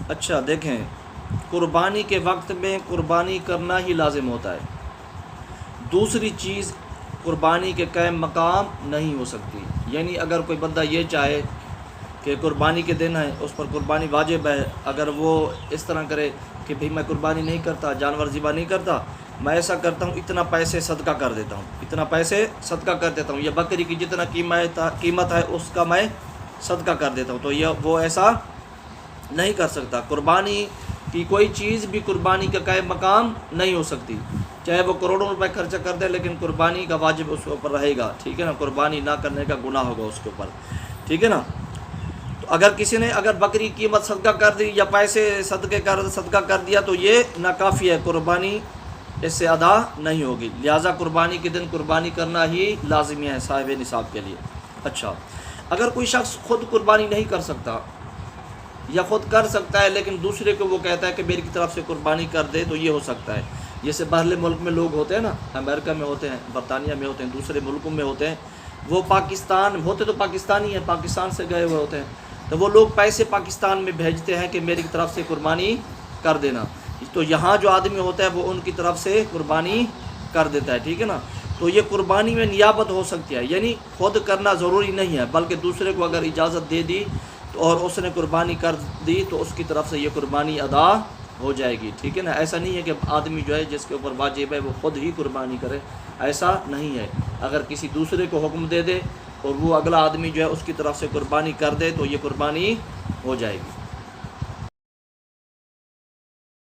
اچھا دیکھیں، قربانی کے وقت میں قربانی کرنا ہی لازم ہوتا ہے، دوسری چیز قربانی کے قائم مقام نہیں ہو سکتی۔ یعنی اگر کوئی بندہ یہ چاہے کہ قربانی کے دن ہے اس پر قربانی واجب ہے، اگر وہ اس طرح کرے کہ بھئی میں قربانی نہیں کرتا، جانور ذبح نہیں کرتا، میں ایسا کرتا ہوں اتنا پیسے صدقہ کر دیتا ہوں، اتنا پیسے صدقہ کر دیتا ہوں، یا بکری کی جتنا قیمت ہے اس کا میں صدقہ کر دیتا ہوں، تو وہ ایسا نہیں کر سکتا۔ قربانی کی کوئی چیز بھی قربانی کا قائم مقام نہیں ہو سکتی، چاہے وہ کروڑوں روپے خرچہ کر دے، لیکن قربانی کا واجب اس کے اوپر رہے گا، ٹھیک ہے نا، قربانی نہ کرنے کا گناہ ہوگا اس کے اوپر، ٹھیک ہے نا۔ تو اگر کسی نے بکری کی قیمت صدقہ کر دی یا پیسے صدقہ کر دیا تو یہ ناکافی ہے، قربانی اس سے ادا نہیں ہوگی، لہٰذا قربانی کے دن قربانی کرنا ہی لازمی ہے صاحب نصاب کے لیے۔ اچھا، اگر کوئی شخص خود قربانی نہیں کر سکتا یا خود کر سکتا ہے لیکن دوسرے کو وہ کہتا ہے کہ میری طرف سے قربانی کر دے، تو یہ ہو سکتا ہے۔ جیسے باہرلے ملک میں لوگ ہوتے ہیں نا، امریکہ میں ہوتے ہیں، برطانیہ میں ہوتے ہیں، دوسرے ملکوں میں ہوتے ہیں، وہ پاکستان ہوتے تو پاکستانی ہیں، پاکستان سے گئے ہوئے ہوتے ہیں، تو وہ لوگ پیسے پاکستان میں بھیجتے ہیں کہ میری طرف سے قربانی کر دینا، تو یہاں جو آدمی ہوتا ہے وہ ان کی طرف سے قربانی کر دیتا ہے، ٹھیک ہے نا۔ تو یہ قربانی میں نیابت ہو سکتی ہے، یعنی خود کرنا ضروری نہیں ہے، بلکہ دوسرے کو اگر اجازت دے دی اور اس نے قربانی کر دی تو اس کی طرف سے یہ قربانی ادا ہو جائے گی، ٹھیک ہے نا۔ ایسا نہیں ہے کہ آدمی جو ہے جس کے اوپر واجب ہے وہ خود ہی قربانی کرے، ایسا نہیں ہے۔ اگر کسی دوسرے کو حکم دے دے اور وہ اگلا آدمی جو ہے اس کی طرف سے قربانی کر دے تو یہ قربانی ہو جائے گی۔